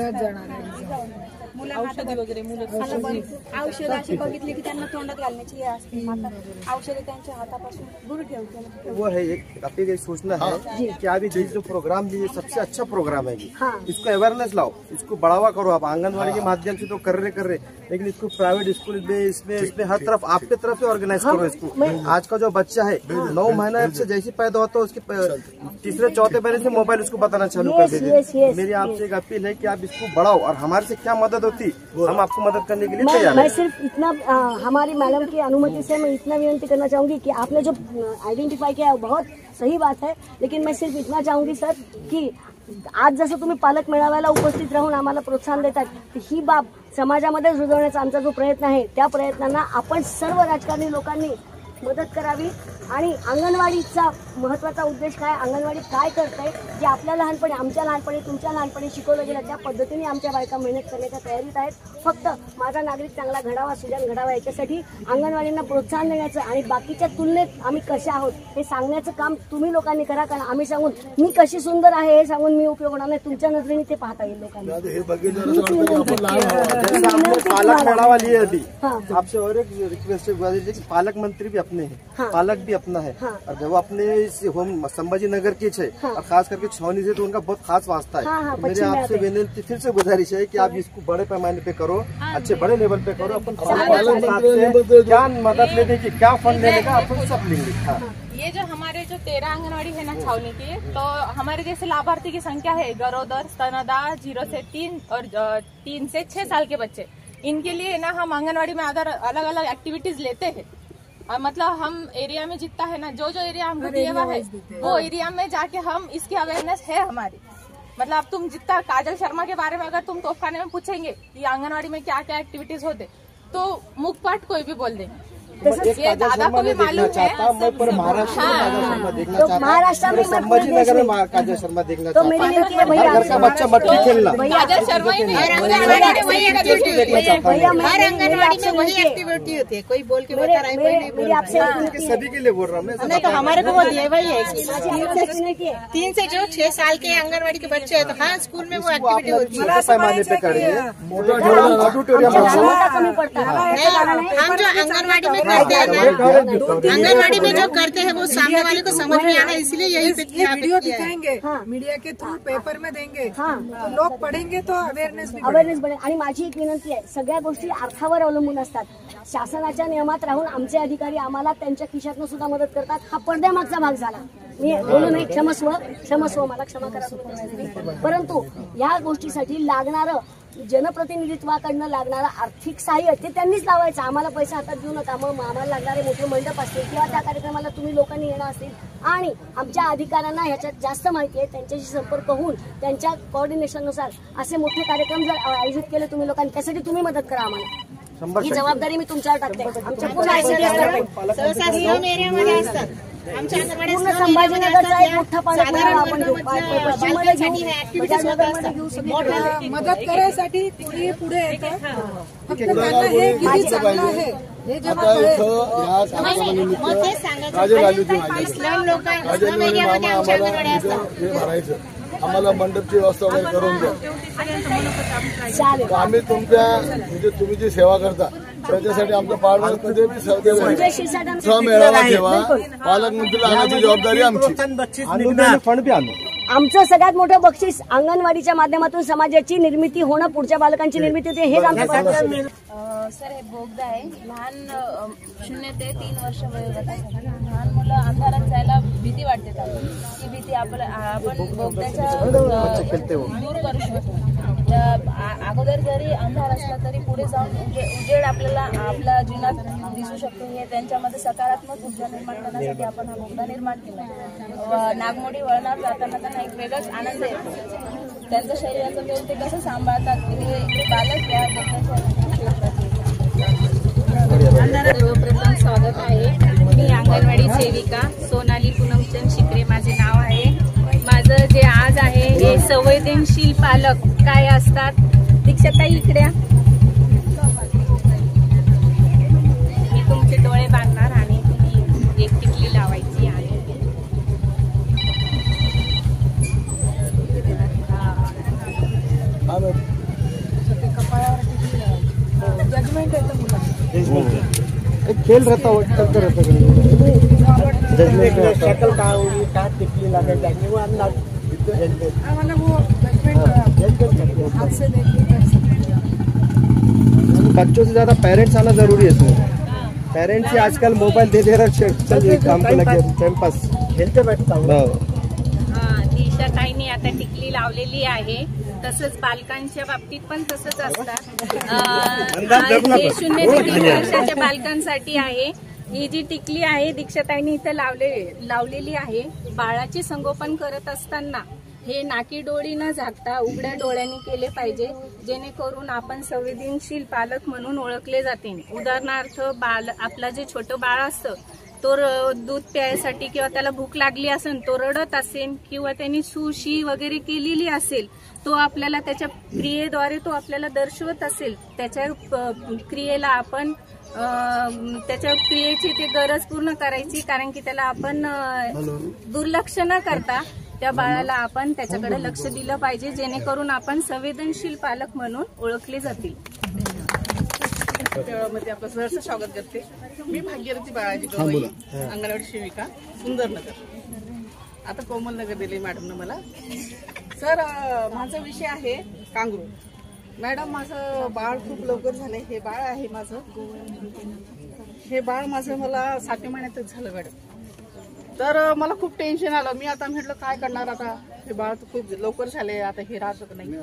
औषधी वगैरे मुलं औषध अशी बघितली की त्यांना तोंडात घालण्याची हे असते. मात्र औषधे त्यांच्या हातापासून दूर ठेवते. वो है एक अपनी एक सोचना है कि अभी जो प्रोग्राम भी सबसे अच्छा प्रोग्राम है, इसको अवेयरनेस लाओ, इसको बढ़ावा करो. आप आंगनबाड़ी के माध्यम से तो कर रहे, लेकिन इसको प्राइवेट स्कूल में इसमें हर तरफ आपके तरफ से ऑर्गेनाइज करो इसको. आज का जो बच्चा है 9 महीने से जैसे पैदा होता है उसके 3-4 महीने से मोबाइल उसको बताना चालू कर दीजिए. मेरी आपसे एक अपील है कि आप इसको बढ़ाओ और हमारे से क्या मदद होती हम आपको मदद करने के लिए तैयार हैं. मैं सिर्फ इतना हमारी मैडम की अनुमति से मैं इतना विनती करना चाहूंगी कि आपने जो आयडेंटिफाई किया है बहुत सही बात है, लेकिन मैं सिर्फ इतना चाहूंगी सर की आज जसं तुम्ही पालक मेळाव्याला उपस्थित राहून आम्हाला प्रोत्साहन देतात, ही बाब समाजामध्ये रुजवण्याचा आमचा जो प्रयत्न आहे त्या प्रयत्नांना आपण सर्व राजकारणी लोकांनी मदत करावी. आणि अंगणवाडीचा महत्त्वाचा उद्देश काय, अंगणवाडी काय करते, जे आपल्या लहानपणी, आमच्या लहानपणी, तुमच्या लहानपणी शिकवलं गेलं त्या पद्धतीने आमच्या बायका मेहनत करण्याच्या तयारीत आहेत. फक्त माझा नागरिक चांगला घडावा, सुजाण घडावा याच्यासाठी अंगणवाडींना प्रोत्साहन देण्याचं आणि बाकीच्या तुलनेत आम्ही कशा आहोत हे सांगण्याचं काम तुम्ही लोकांनी करा. कारण आम्ही सांगून मी कशी सुंदर आहे हे सांगून मी उपयोग होणार नाही, तुमच्या नजरेने ते पाहता येईल लोकांना. पालक मेळावा लिए अभी आपसे और एक रिक्वेस्ट है, पालक मंत्री भी अपने हैं, पालक भी अपना है, और जब अपने होम संभाजी नगर के छे और खास करके छावनी से तो उनका बहुत खास वास्ता है. मेरे आपसे विनती फिर से गुजारिश है कि आप इसको बड़े पैमाने पे करो, अच्छे बड़े लेवल पे करो. अपन क्या मदद लेने की, क्या फंड लेने का अपन सब लेंगे. ये जो हमारे जो 13 आंगनवाड़ी है ना छावनी की, तो हमारे जैसे लाभार्थी की संख्या है गरोदर, स्तनदा, 0 से 3 और 3 से 6 साल के बच्चे। इनके लिए ना हम आंगनवाड़ी में अलग अलग एक्टिविटीज लेते हैं। मतलब हम एरिया में जितना है ना, जो एरिया हमको दिया हुआ है वो एरिया में जाके हम इसकी अवेयरनेस है हमारी। मतलब अब तुम जितना काजल शर्मा के बारे में अगर तुम तोफखाने में पूछेंगे कि आंगनवाड़ी में क्या क्या एक्टिविटीज होते, तो मुखपाट कोई भी बोल देंगे। ये दादा को भी मालूम है। मैं पूरे महाराष्ट्र में काजल शर्मा देखना चाहता हूँ, संभाजीनगर में काजल शर्मा देखना चाहता हूँ। घर का बच्चा मट्टी खेलना, काजल शर्मा ही नहीं, हर आंगनवाड़ी में वही एक्टिविटी होती है। कोई बोल के बता रहा है, कोई नहीं बोल रहा है। सभी के लिए बोल रहा हूँ मैं। नहीं तो हमारे को वो दिए वही है 3 से जो 6 साल के आंगनवाड़ी के बच्चे हैं, तो हाँ स्कूल में वो एक्टिविटी होती है। पैमाने पे करेंगे, हम जो आंगनवाड़ी में करते हैं ना, आंगनवाड़ी में जो करते हैं वो सामने वाले को समझ में आना, इसलिए यही वीडियो दिखाएंगे, मीडिया के थ्रू पेपर में देंगे, तो लोक पढेंगे तो अवेअरनेस बनेल। आणि माझी एक विनंती आहे, सगळ्या गोष्टी अर्थावर अवलंबून असतात। शासनाच्या नियमात राहून आमचे अधिकारी आम्हाला त्यांच्या खिशातून सुद्धा मदत करतात। हा पडद्यामागचा भाग झाला। मी बोलू नये, क्षमस्व मला क्षमा करा। परंतु या गोष्टीसाठी लागणारं जनप्रतिनिधित्वाकडनं लागणारं आर्थिक सहाय्य ते त्यांनीच लावायचं। आम्हाला पैसे हातात देऊ नका। मग आम्हाला लागणारे मोठे मंडप असतील किंवा त्या कार्यक्रमाला तुम्ही लोकांनी येणं असतील आणि आमच्या अधिकाऱ्यांना ह्याच्यात जास्त माहिती आहे, त्यांच्याशी संपर्क होऊन त्यांच्या कोऑर्डिनेशननुसार असे मोठे कार्यक्रम जर आयोजित केले तुम्ही लोकांनी, त्यासाठी तुम्ही मदत करा आम्हाला। ही जबाबदारी मी तुमच्यावर टाकते। आमच्या पूर्ण एरियामध्ये असतात पूर्ण संभाजीनगरचा एक मोठा पाणी आपण मदत करायसाठी कोणी पुढे येतं, फक्त त्यांना हे किती चांगलं आहे हे जेव्हा आम्हाला मंडपची व्यवस्था वगैरे करून द्या। आम्ही तुमच्या म्हणजे तुम्ही जी सेवा करता त्याच्यासाठी आमच्या पालकमंत्री मेळावा ठेवा, पालकमंत्रीला आणायची जबाबदारी आमची। फंड भी आणू। आमचं सगळ्यात मोठं बक्षीस अंगणवाडीच्या माध्यमातून समाजाची निर्मिती होणं, पुढच्या बालकांची निर्मिती होते, हेच आमचं। सर हे बोगदा आहे, लहान 0 ते 3 वर्ष वयोगटासाठी लहान मुलं अंधारात जायला भीती वाटते त्यांना, ती भीती आपण बोगद्याच्या दूर करू शकतो। अगोदर जरी अंधार असला तरी पुढे जाऊन उजेड आपल्याला आपल्या जीवनात दिसू शकतो। हे त्यांच्यामध्ये सकारात्मक ऊर्जा निर्माण करण्यासाठी आपण हा बोगदा निर्माण केला। नागमोडी वळणावर जाताना त्यांना एक वेगळाच आनंद येतो। त्यांचं शरीराचं मेल ते कसं सांभाळतात हे बालक या सर्वप्रथम स्वागत आहे। मी अंगणवाडी सेविका सोनाली पूनमचंद शिकरे माझे नाव आहे। माझं जे आज आहे हे संवेदनशील पालक काय असतात, दीक्षाताई इकडे मी तुमचे डोळे बांधणार आणि तुम्ही एक टिकली लावायची आहे। जजमेंट आहे एक खेल रहता है, चलते रहता है। शक्ल कहाँ होगी, कहाँ टिकली लगेगी, वो अंदाज हाथ से देखिए। बच्चों से ज्यादा पेरेंट्स आना जरूरी है इसमें। पेरेंट्स ही आजकल मोबाइल दे रहे, चल काम को लगे टाइम पास खेलते बैठता हूँ। दिक्षाताईंनी आता टिकली लावलेली आहे, तसंच बालकांच्या बाबतीत पण तसंच असतात। 0 ते 3 वर्षाच्या बालकांसाठी आहे ही जी टिकली आहे, दीक्षाताईंनी इथं लावलेली आहे। बाळाचे संगोपन करत असताना हे नाकी डोळी न झाकता उघड्या डोळ्यांनी केले पाहिजे, जेणेकरून आपण संवेदनशील पालक म्हणून ओळखले जाते। उदाहरणार्थ आपला जे छोटं बाळ असतं तो दूध प्यायसाठी किंवा त्याला भूक लागली असेल, तो रडत असेल किंवा त्यांनी सुशी वगैरे केलेली असेल, तो आपल्याला त्याच्या क्रियेद्वारे तो आपल्याला दर्शवत असेल, त्याच्या क्रियेला आपण त्याच्या क्रियेची ती गरज पूर्ण करायची, कारण की त्याला आपण दुर्लक्ष न करता त्या बाळाला आपण त्याच्याकडे लक्ष दिलं पाहिजे, जेणेकरून आपण संवेदनशील पालक म्हणून ओळखले जातील। मध्ये आपलं सहर्ष स्वागत करते। मी भाग्यरथी बाळाजी गवई, अंगणवाडी सेविका, सुंदरनगर। आता कोमलनगर दिले मॅडमनं मला। सर माझा विषय आहे कांगरू। मॅडम माझं बाळ खूप लवकर झालंय, हे बाळ आहे माझं, हे बाळ माझं मला 7व्या महिन्यातच झालं मॅडम। तर मला खूप टेन्शन आलं. मी आता म्हटलं काय करणार आता, हे बाळ तर खूप लवकर झाले, आता हे राहत नाही.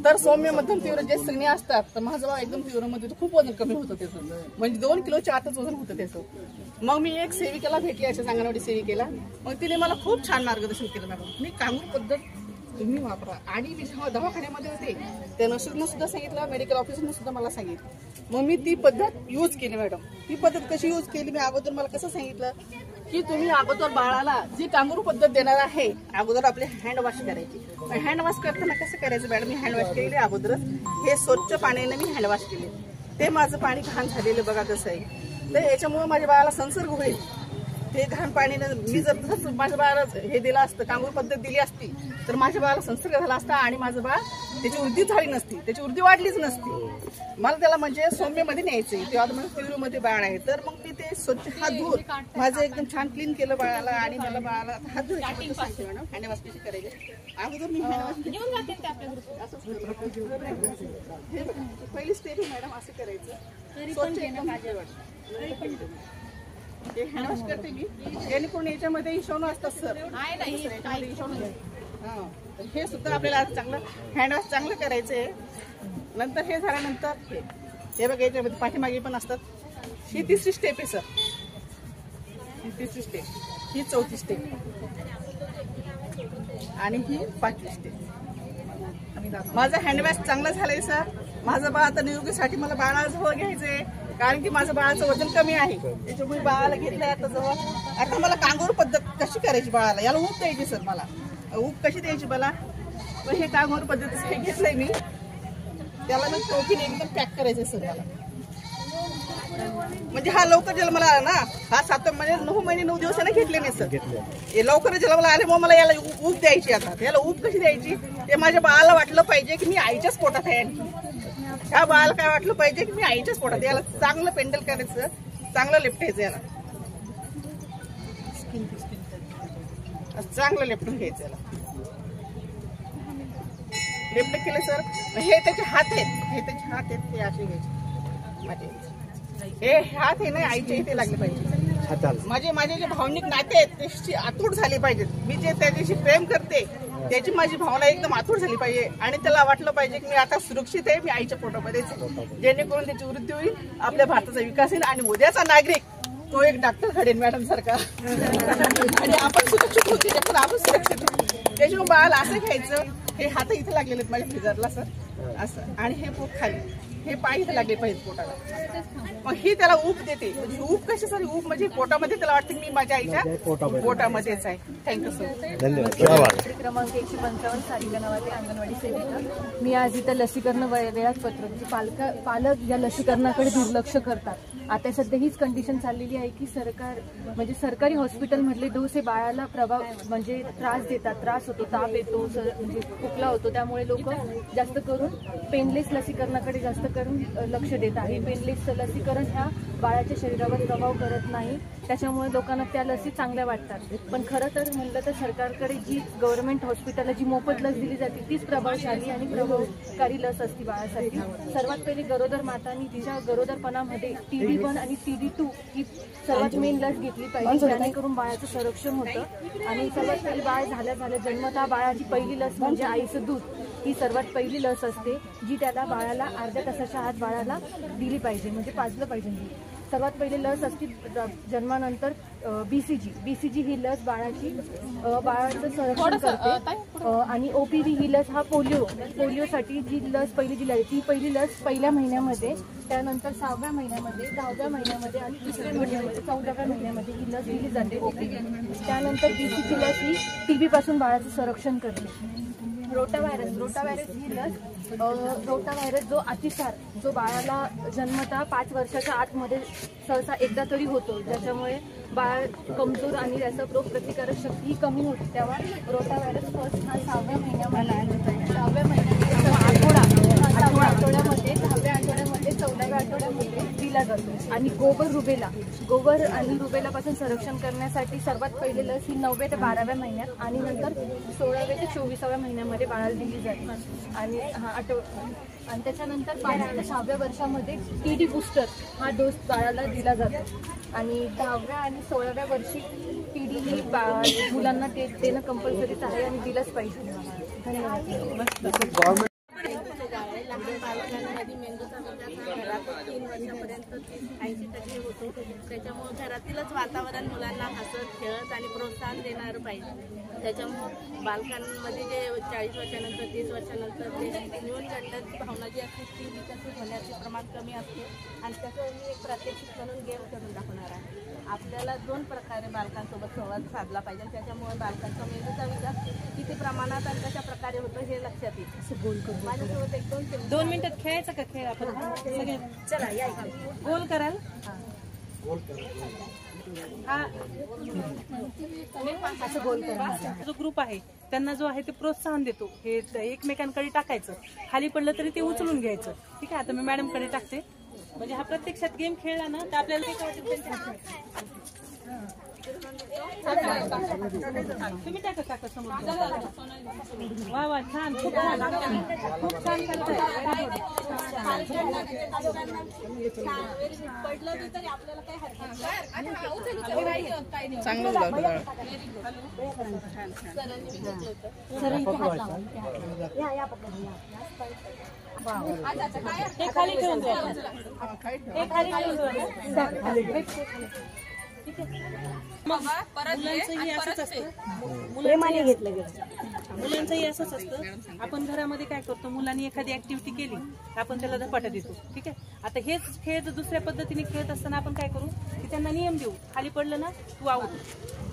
तर सौम्य मध्यम तीव्र जे स्त्रीणी असतात, तर माझं बाळ एकदम तीव्र मध्ये खूप वजन कमी होतं त्याचं, म्हणजे 2 किलोच्या आतच वजन होतं त्याचं. मग मी एक सेविकेला भेटली, अशा अंगणवाडी सेविकेला. मग तिने मला खूप छान मार्गदर्शन केलं. मॅडम मी कांगूर पद्धत तुम्ही वापरा. आणि मी जेव्हा दवाखान्यामध्ये होते त्या नर्सनं सुद्धा सांगितलं, मेडिकल ऑफिसरनं सुद्धा मला सांगितलं. मग मी ती पद्धत यूज केली. मॅडम ती पद्धत कशी यूज केली, मी अगोदर मला कसं सांगितलं की तुम्ही अगोदर बाळाला जी कांगारू पद्धत देणार आहे, अगोदर आपले हँड वॉश करायची. हँड वॉश करताना कसं करायचं मॅडम, मी हँड वॉश केलेले अगोदरच, हे स्वच्छ पाण्याने मी हँड वॉश केले. ते माझं पाणी घाण झालेलं बघा कसं आहे, तर याच्यामुळे माझ्या बाळाला संसर्ग होईल. ते घाण पाणीने मी जर माझ्या बाळाला हे दिलं असतं, कांगूर पद्धत दिली असती, तर माझ्या बाळाला संसर्ग झाला असता आणि माझं बाळ त्याची वृद्धी झाली नसती, त्याची वृद्धी वाढलीच नसती. मला त्याला म्हणजे सौम्यमध्ये न्यायचंय, तेव्हा माझं तीव्रमध्ये बाळ आहे. तर मग ते स्वच्छ हात धुवून माझं एकदम छान क्लीन केलं बाळाला. आणि मला बाळाला हात धुवायची सांगते मॅडम, हँडवॉश कशी करायची. अगोदर मी पहिली स्टेप मॅडम असं करायचं, स्वच्छ एकदम हे हँडवॉश करते मी. जेणेकरून याच्यामध्ये इशोनू असतात सर, हे सुद्धा आपल्याला चांगलं हँडवॉश चांगलं करायचंय. नंतर हे झाल्यानंतर हे बघा याच्यामध्ये पाठीमागे पण असतात. ही 3री स्टेप आहे सर, ही 3री स्टेप, ही 4थी स्टेप आणि ही 5वी स्टेप. माझं हँडवॉश चांगलं झालंय सर. माझं बाळ आता निरोगीसाठी मला बाळाला जवळ घ्यायचंय, कारण की माझं बाळाचं वजन कमी आहे, त्याच्यामुळे बाळाला घेतलंय आता जवळ. आता मला कांगारू पद्धत कशी करायची बाळाला, याला ऊब द्यायची सर. मला ऊब कशी द्यायची मला, हे कांगारू पद्धत हे घेतलंय मी. त्याला मी टोपीने एकदम पॅक करायचंय सर याला, म्हणजे हा लवकर जन्माला आला ना, हा 7 महिने 9 महिने 9 दिवसाने घेतले नाही सर. हे लवकर जन्माला आले, मग मला याला ऊब द्यायची. आता याला ऊब कशी द्यायची, ते माझ्या बाळाला वाटलं पाहिजे की मी आईच्याच पोटात आहे. ह्या बाळाला काय वाटलं पाहिजे की मी आईच्याच पोटात. याला चांगलं पेंडल करायचं, चांगलं लिपटायचं, याला चांगलं लिपटून घ्यायचं. याला लिपट केलं सर. हे त्याचे हात आहेत, हे त्याचे हात आहेत, ते असे घ्यायचे माझे. हे हात हे नाही आईच्या इथे लागले पाहिजे. माझे जे भावनिक नाते आहेत त्याची आतूट झाली पाहिजेत. मी जे त्याच्याशी प्रेम करते त्याची माझी भावना एकदम आतूट झाली पाहिजे. आणि त्याला वाटलं पाहिजे की मी आता सुरक्षित आहे, मी आईच्या पोटामध्येच, जेणेकरून त्याची वृद्धी होईल, आपल्या भारताचा विकास होईल आणि उद्याचा नागरिक तो एक डॉक्टर घडेल मॅडम सारखा. आणि आपण सुरक्षित होते, पण आपण सुरक्षित होतो. त्याच्यामुळे बाळाला असं घ्यायचं. हे हात इथे लागलेले आहेत माझ्या फिगरला सर असं, आणि हे पोट खाली, हे पाय इथे लागले पाहिजे पोटाला. मग ही त्याला ऊब देते. म्हणजे ऊब कशी सर, ऊब म्हणजे पोटामध्ये त्याला वाटतं मी माझ्या आईच्या पोटामध्येच आहे. Thank you sir. धन्यवाद. क्रमांक 155 सारिका नावाचे अंगणवाडी सेविका. मी आज इथं लसीकरण वेळापत्रक, पालक या लसीकरणाकडे दुर्लक्ष करतात. आता सध्या हीच कंडिशन चाललेली आहे की सरकारी हॉस्पिटलमधले डोस हे बाळाला म्हणजे त्रास देतात, त्रास होतो, ताप येतो, म्हणजे खोकला होतो. त्यामुळे लोक जास्त करून पेनलेस लसीकरणाकडे जास्त करून लक्ष देत आहे. पेनलेस लसीकरण ह्या बाळाच्या शरीरावर प्रभाव करत नाही, त्याच्यामुळे लोकांना त्या लसी चांगल्या वाटतात. पण खरं तर म्हणलं तर सरकारकडे जी गव्हर्नमेंट हॉस्पिटलला जी मोफत लस दिली जाते तीच प्रभावशाली आणि प्रभावकारी लस असते बाळासाठी. सर्वात पहिले गरोदर मातांनी तिच्या गरोदरपणामध्ये TB1 आणि TB2 ही सर्वात मेन लस घेतली पाहिजे, जेणेकरून बाळाचं संरक्षण होतं. आणि सर्वात पहिले बाळ झाल्या जन्मतः बाळाची पहिली लस म्हणजे आईचं दूध ही सर्वात पहिली लस असते, जी त्याला बाळाला अर्ध्या तासाच्या आत बाळाला दिली पाहिजे, म्हणजे पाजलं पाहिजे. सर्वात पहिले लस असते जन्मानंतर BCG ही लस बाळाचं संरक्षण करते. आणि OPV ही लस हा पोलिओसाठी जी लस पहिली दिली ती पहिली लस पहिल्या महिन्यामध्ये, त्यानंतर 6व्या महिन्यामध्ये, 10व्या महिन्यामध्ये आणि 3ऱ्या महिन्यामध्ये, 14व्या महिन्यामध्ये ही लस दिली जाते OPV. त्यानंतर BCG लस ही TB पासून बाळाचं संरक्षण करते. रोटाव्हायरस ही लस, रोटाव्हायरस जो अतिसार जो बाळाला जन्मतः 5 वर्षाच्या आतमध्ये सहसा एकदा तरी होतो, ज्याच्यामुळे बाळ कमजोर आणि त्याचं रोगप्रतिकारक शक्ती कमी होते, तेव्हा रोटाव्हायरस फर्स्ट हा 6व्या महिन्यामध्ये, 14व्या आठवड्यामध्ये दिला जातो. आणि गोवर आणि रुबेलापासून संरक्षण करण्यासाठी सर्वात पहिले लस ही 9व्या ते 12व्या महिन्यात आणि नंतर 16व्या ते 24व्या महिन्यामध्ये बाळाला दिली जाते. आणि त्याच्यानंतर 5व्या ते 6व्या वर्षामध्ये TD बूस्टर हा डोस बाळाला दिला जातो. आणि 10व्या आणि 16व्या वर्षी पिढीने मुलांना ते देणं कंपल्सरीच आहे आणि दिलंच पाहिजे. धन्यवाद. घरात 3 वर्षापर्यंत 80% होतो. त्याच्यामुळे घरातीलच वातावरण मुलांना हसत खेळत आणि प्रोत्साहन देणारं पाहिजे. त्याच्यामुळे बालकांमध्ये जे 40 वर्षानंतर 30 वर्षानंतर ते न्यूनगंडाची भावना जी असते ती विकसित होण्याचे प्रमाण कमी असते आणि त्याचं मी एक प्रात्यक्षिक म्हणून गेम करून दाखवणार आहे. आपल्याला 2 प्रकारे बालकांसोबत संवाद साधला पाहिजे. त्याच्यामुळे बालकांचा मेंदूचा विकास किती प्रमाणात आणि कशा प्रकारे होतो हे लक्षात येईल. असं गोल करून माझ्यासोबत 1-2 मिनिटात खेळायचं का खेळ आपण सगळे? चला या गोल कराल. असं गोल करा. जो ग्रुप आहे त्यांना जो आहे ते प्रोत्साहन देतो. हे एकमेकांकडे टाकायचं, खाली पडलं तरी ते उचलून घ्यायचं. ठीक आहे, आता मी मॅडमकडे टाकते. म्हणजे हा प्रत्यक्षात गेम खेळला ना तर आपल्याला ते तुम्ही टाका समोर. वा वा छान, खूप छान, खूप छान करताय. हे खाली ठेवून द्या. हे खाली ठेवून मुलांचंही असंच असतं. मुलांचंही असंच असतं. आपण घरामध्ये काय करतो, मुलांनी एखादी ऍक्टिव्हिटी केली आपण त्याला धपाटा देतो. ठीक आहे, आता हेच खेळ जर दुसऱ्या पद्धतीने खेळत असताना आपण काय करू की त्यांना नियम देऊ. खाली पडलं ना तू आऊट.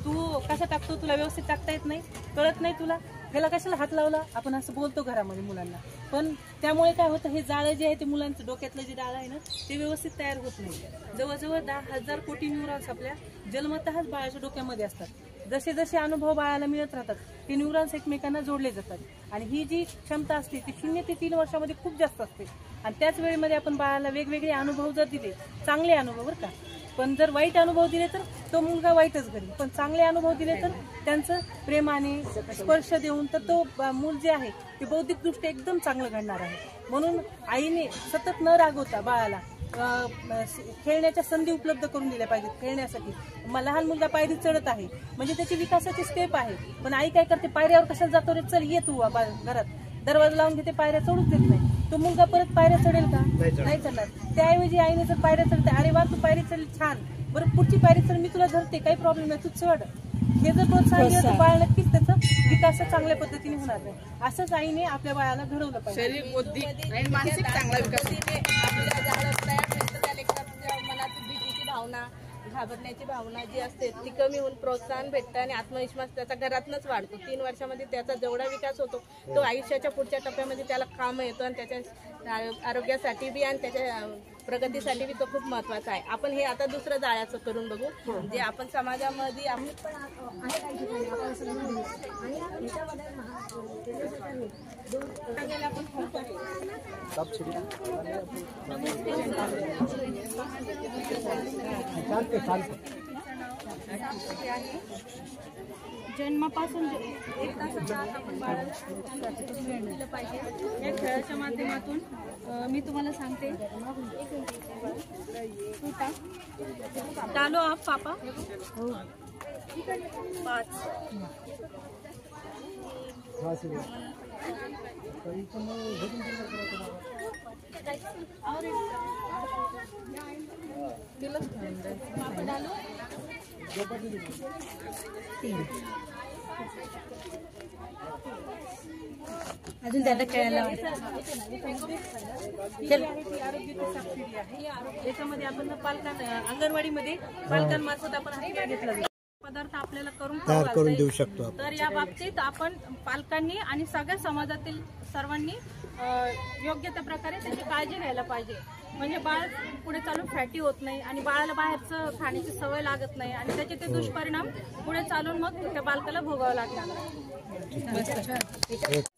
तू कसा टाकतो, तुला व्यवस्थित टाकता येत नाही, कळत नाही तुला, ह्याला कशाला हात लावला, आपण असं बोलतो घरामध्ये मुलांना. पण त्यामुळे काय होतं, हे जाळं जे आहे ते मुलांचं डोक्यातलं जे जाळं आहे ना ते व्यवस्थित तयार होत नाही. जवळजवळ 10,000 कोटी न्यूरॉन्स आपल्या जन्मतःच बाळाच्या डोक्यामध्ये असतात. जसे जसे अनुभव बाळाला मिळत राहतात ते न्यूरॉन्स एकमेकांना जोडले जातात. आणि ही जी क्षमता असते ती 0 ते 3 वर्षामध्ये खूप जास्त असते. आणि त्याच वेळेमध्ये आपण बाळाला वेगवेगळे अनुभव जर दिले, चांगले अनुभव बरं का, पण जर वाईट अनुभव दिले तर तो मुलगा वाईटच करेल. पण चांगले अनुभव दिले तर त्यांचं प्रेमाने स्पर्श देऊन तर तो मूल जे आहे ते बौद्धिकदृष्ट्या एकदम चांगलं घडणार आहे. म्हणून आईने सतत न रागवता बाळाला खेळण्याच्या संधी उपलब्ध करून दिल्या पाहिजेत. खेळण्यासाठी लहान मुलगा पायरी चढत आहे म्हणजे त्याची विकासाची स्टेप आहे, पण आई काय करते, पायऱ्यावर कशाला जातो रे, चल ये तू घरात, दरवाजा लावून घेते, पायऱ्या चढूच देत नाही. तो मुलगा परत पायऱ्या चढेल का? नाही चढणार. त्याऐवजी आईने जर पायऱ्या चढते, अरे वा तू पायरी चढली छान, बरं पुढची पायरी चढ, मी तुला धरते, काही प्रॉब्लेम नाही, तू चढ, हे जर प्रोत्साहन दिलं तर बाळ नक्कीच त्याचा विकास चांगल्या पद्धतीने होणार नाही. असंच आईने आपल्या बाळाला घडवलं पाहिजे. शरीर, बुद्धी आणि मानसिक चांगला विकास. मनात भीतीची भावना, घाबरण्याची भावना जी असते ती कमी होऊन प्रोत्साहन भेटतं आणि आत्मविश्वास त्याचा घरातनच वाढतो. 3 वर्षामध्ये त्याचा जेवढा विकास होतो तो आयुष्याच्या पुढच्या टप्प्यामध्ये त्याला काम येतो आणि त्याच्या आरोग्यासाठी बी आणि त्याच्या प्रगतीसाठी बी तो खूप महत्वाचा आहे. आपण हे आता दुसरं जाळ्याचं करून बघू, जे आपण समाजामध्ये जन्मापासून 1 तासाच्या आत आपण बाळाला दिलं पाहिजे. या खेळाच्या माध्यमातून मी तुम्हाला सांगते, डालो आप पापा 5 अजून त्याला खेळायला याच्यामध्ये आपण अंगणवाडीमध्ये पालकांमार्फत आपण हा खेळ घेतला जातो. पदार्थ आपल्याला करून देऊ शकतो. तर या बाबतीत आपण पालकांनी आणि सगळ्या समाजातील सर्वांनी योग्य त्या प्रकारे त्याची काळजी घ्यायला पाहिजे. म्हणजे बाळ पुढे चालून फॅटी होत नाही आणि बाळाला बाहेरचं खाण्याची सवय लागत नाही आणि त्याचे ते दुष्परिणाम पुढे चालून मग त्या बालकाला भोगावं लागणार.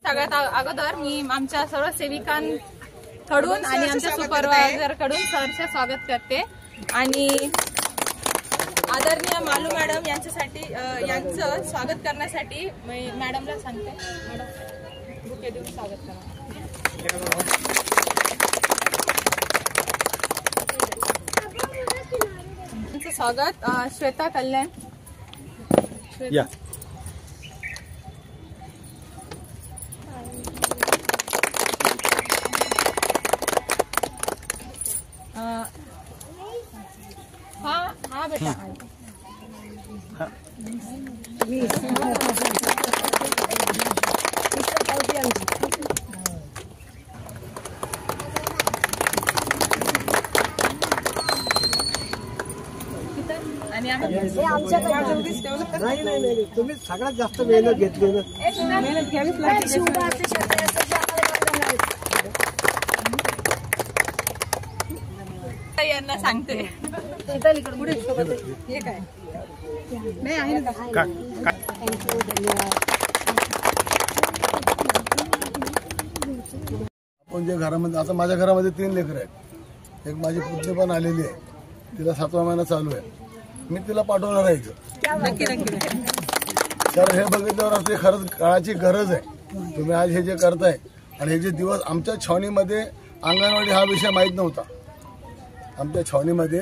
सगळ्यात अगोदर मी आमच्या सर्व सेविकांकडून आणि आमच्या सुपरवायझर कडून सहर्ष स्वागत करते आणि आदरणीय मालू मॅडम यांच्यासाठी यांचं स्वागत करण्यासाठी मी मॅडमला सांगते, मॅडम बुके देऊन स्वागत करा. स्वागत श्वेता कल्याण. या हा बेटा नाही तुम्ही सगळ्यात जास्त मेहनत घेतली ना. मेहनत घ्यावीच लागते. यांना सांगते हे काय नाही आहे ना. आपण जे घरामध्ये आता माझ्या घरामध्ये 3 लेकरं आहेत. एक माझी पुतणी पण आलेली आहे, तिला 7वा महिना चालू आहे. मी तिला पाठवणार आहे तर हे बघितल्यावर असते खरंच काळाची गरज आहे. तुम्ही आज हे जे करताय आणि हे जे दिवस आमच्या छावणीमध्ये अंगणवाडी हा विषय माहीत नव्हता. आमच्या छावणीमध्ये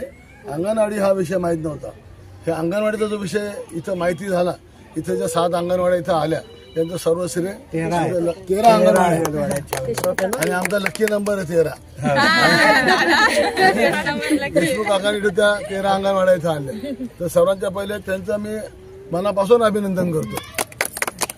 अंगणवाडी हा विषय माहीत नव्हता. हे अंगणवाडीचा जो विषय इथं माहिती झाला, इथं ज्या 7 अंगणवाड्या इथं आल्या त्यांचं सर्व श्रेय 13 अंगणवाडी आणि आमचा लकी नंबर आहे 13. देशमुख आघाडीने त्या 13 अंगणवाड्या इथं आल्या. तर सर्वांच्या पहिले त्यांचं मी मनापासून अभिनंदन करतो.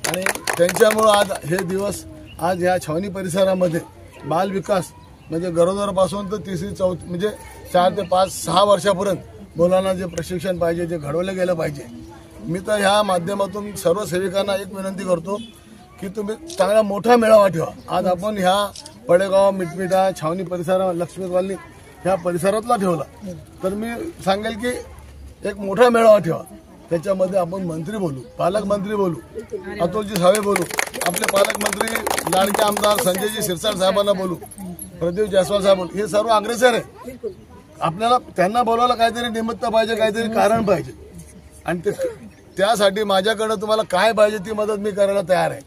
आणि त्यांच्यामुळं आज हे दिवस आज ह्या छावणी परिसरामध्ये बाल विकास म्हणजे गरोदरपासून तर 3री 4थी म्हणजे 4 ते 5 6 वर्षापर्यंत मुलांना जे प्रशिक्षण पाहिजे जे घडवलं गेलं पाहिजे. मी तर ह्या माध्यमातून सर्व सेविकांना एक विनंती करतो की तुम्ही चांगला मोठा मेळावा ठेवा. आज आपण ह्या पडेगाव मिटमिटा छावणी परिसर लक्ष्मी कॉलनी ह्या परिसरातला ठेवला तर मी सांगेल की एक मोठा मेळावा ठेवा. त्याच्यामध्ये आपण मंत्री बोलू, पालकमंत्री बोलू, अतुलजी सावे बोलू, आपले पालकमंत्री लाडके आमदार संजयजी शिरसाट साहेबांना बोलू, प्रदीप जायस्वाल साहेब बोलू. हे सर्व अग्रेसर आहे. आपल्याला त्यांना बोलायला काहीतरी निमित्त पाहिजे, काहीतरी कारण पाहिजे. आणि त्यासाठी माझ्याकडे तुम्हाला काय पाहिजे ती मदत मी करायला तयार आहे.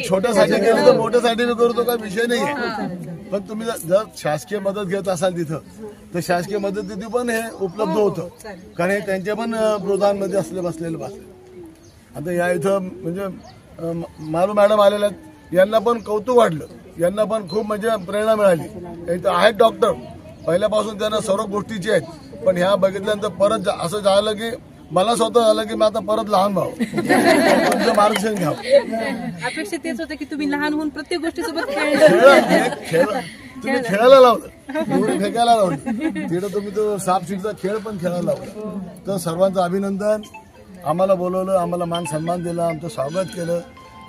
छोट्यासाठी केलं तर मोठ्यासाठी मी करतो, काही विषय नाही. पण तुम्ही जर शासकीय मदत घेत असाल तिथं तर शासकीय मदत तिथे पण हे उपलब्ध होतं. कारण हे त्यांच्या पण प्रोत्साहनमध्ये बसलेलं बसले. आता या इथं म्हणजे मालू मॅडम आलेल्या आहेत, यांना पण कौतुक वाटलं, यांना पण खूप म्हणजे प्रेरणा मिळाली. इथं आहेत डॉक्टर, पहिल्यापासून त्यांना सर्व गोष्टीची आहेत. पण ह्या बघितल्यानंतर परत असं झालं की मला स्वतः झालं की मी आता परत लहान भाऊ तुमचं मार्गदर्शन घ्यावं. अपेक्षा तेच होतं की तुम्ही लहान होऊन प्रत्येक गोष्टीसोबत तुम्ही खेळायला लावलं, फेकायला लावलं, तिथं तुम्ही तो सापशिडीचा खेळ पण खेळायला लावला. तर सर्वांचं अभिनंदन. आम्हाला बोलवलं, आम्हाला मान सन्मान दिला, आमचं स्वागत केलं,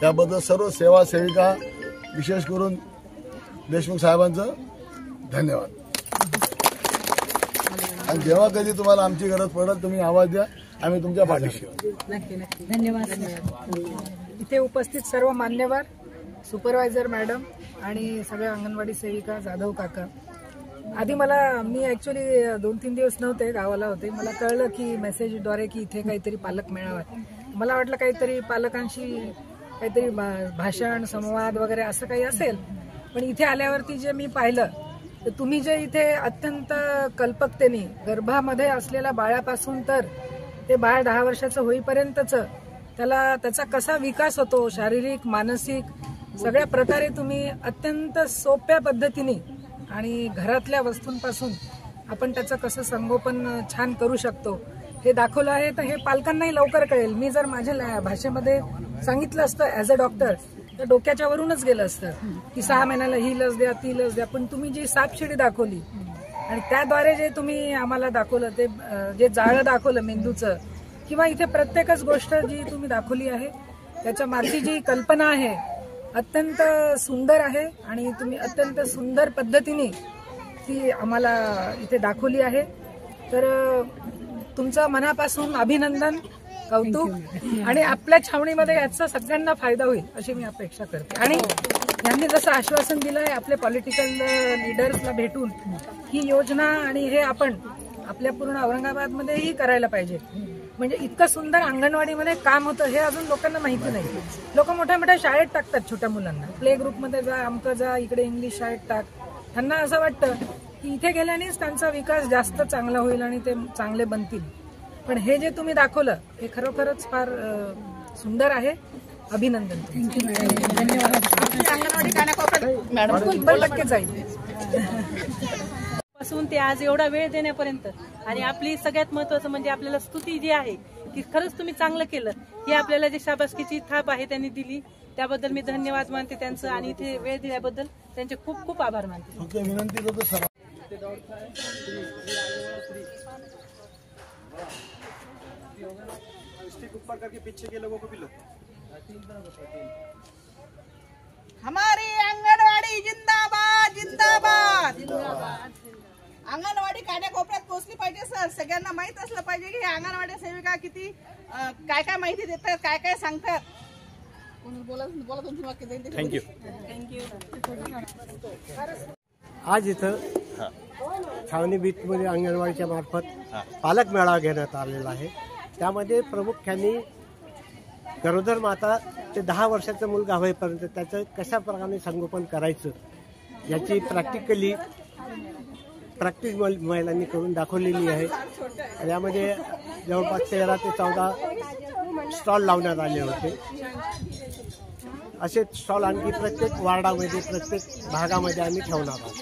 त्याबद्दल सर्व सेवा सेविका विशेष करून देशमुख साहेबांचं धन्यवाद. आणि जेव्हा कधी तुम्हाला आमची गरज पडेल तुम्ही आवाज द्या, आम्ही तुमच्या पाठीशी. नक्की नक्की. धन्यवाद. इथे उपस्थित सर्व मान्यवर, सुपरवायझर मॅडम आणि सगळ्या अंगणवाडी सेविका, जाधव काका. आधी मी ॲक्च्युली 2-3 दिवस नव्हते, गावाला होते. मला कळलं की मेसेजद्वारे की इथे काहीतरी पालक मेळावा आहे. मला वाटलं काहीतरी पालकांशी काहीतरी भाषण संवाद वगैरे असं काही असेल. पण इथे आल्यावरती जे मी पाहिलं तर तुम्ही जे इथे अत्यंत कल्पकतेने गर्भामध्ये असलेल्या बाळापासून तर ते बाळ 10 वर्षाचं होईपर्यंतचं त्याचा कसा विकास होतो शारीरिक मानसिक सगळ्या प्रकारे तुम्ही अत्यंत सोप्या पद्धतीने आणि घरातल्या वस्तूंपासून आपण त्याचं कसं संगोपन छान करू शकतो हे दाखवलं आहे. तर हे पालकांनाही लवकर कळेल. मी जर माझ्या भाषेमध्ये सांगितलं असतं ॲज अ डॉक्टर तर डोक्याच्या वरूनच गेलं असतं की 6 महिन्याला ही लस द्या ती लस द्या. पण तुम्ही जी सापशिडी दाखवली आणि त्याद्वारे जे तुम्ही आम्हाला दाखवलं ते जे जाळं दाखवलं मेंदूचं किंवा इथे प्रत्येकच गोष्ट जी तुम्ही दाखवली आहे त्याच्या मागची जी कल्पना आहे अत्यंत सुंदर आहे आणि तुम्ही अत्यंत सुंदर पद्धतीने ती आम्हाला इथे दाखवली आहे. तर तुमचं मनापासून अभिनंदन, कौतुक आणि आपल्या छावणीमध्ये याचा सगळ्यांना फायदा होईल अशी मी अपेक्षा करते. आणि यांनी जसं आश्वासन दिलं आहे आपले पॉलिटिकल लीडर्सला भेटून ही योजना आणि हे आपण आपल्या पूर्ण औरंगाबादमध्येही करायला पाहिजे. म्हणजे इतकं सुंदर अंगणवाडीमध्ये काम होतं हे अजून लोकांना माहिती नाही. लोक मोठ्या मोठ्या शाळेत टाकतात छोट्या मुलांना, प्ले ग्रुपमध्ये जा, अमकं जा, इकडे इंग्लिश शाळेत टाक. त्यांना असं वाटतं की इथे गेल्यानेच त्यांचा विकास जास्त चांगला होईल आणि ते चांगले बनतील. पण हे जे तुम्ही दाखवलं हे खरोखरच फार सुंदर आहे. अभिनंदन. पासून ते आज एवढा वेळ देण्यापर्यंत आणि आपली सगळ्यात महत्वाचं म्हणजे आपल्याला स्तुती जी आहे की खरंच तुम्ही चांगलं केलं, ही आपल्याला जी शाबासकीची थाप आहे त्यांनी दिली, त्याबद्दल मी धन्यवाद मानते त्यांचं आणि इथे वेळ दिल्याबद्दल त्यांचे खूप खूप आभार मानते. विनंती करतो सर. ऊपर करके पीछे के लोगों को भी लो. हमारी अंगणवाडी जिंदाबाद जिंदाबाद. अंगणवाडी कान्याकोपऱ्यात पोहोचली पाहिजे सर. सगळ्यांना माहित असलं पाहिजे की हे अंगणवाडी सेविका किती काय काय माहिती देतात, काय काय सांगतात. थँक्यू. आज इथं छावणी बीटमध्ये अंगणवाडीच्या मार्फत पालक मेळावा घेण्यात आलेला आहे. त्यामध्ये प्रामुख्याने गरोदर माता ते 10 वर्षाचा मुलगा होईपर्यंत त्याचं कशा प्रकारे संगोपन करायचं याची प्रॅक्टिस महिलांनी करून दाखवलेली आहे. यामध्ये जवळपास 13 ते 14 स्टॉल लावण्यात आले होते. असे स्टॉल आणखी प्रत्येक वार्डामध्ये प्रत्येक भागामध्ये आम्ही ठेवणार आहोत.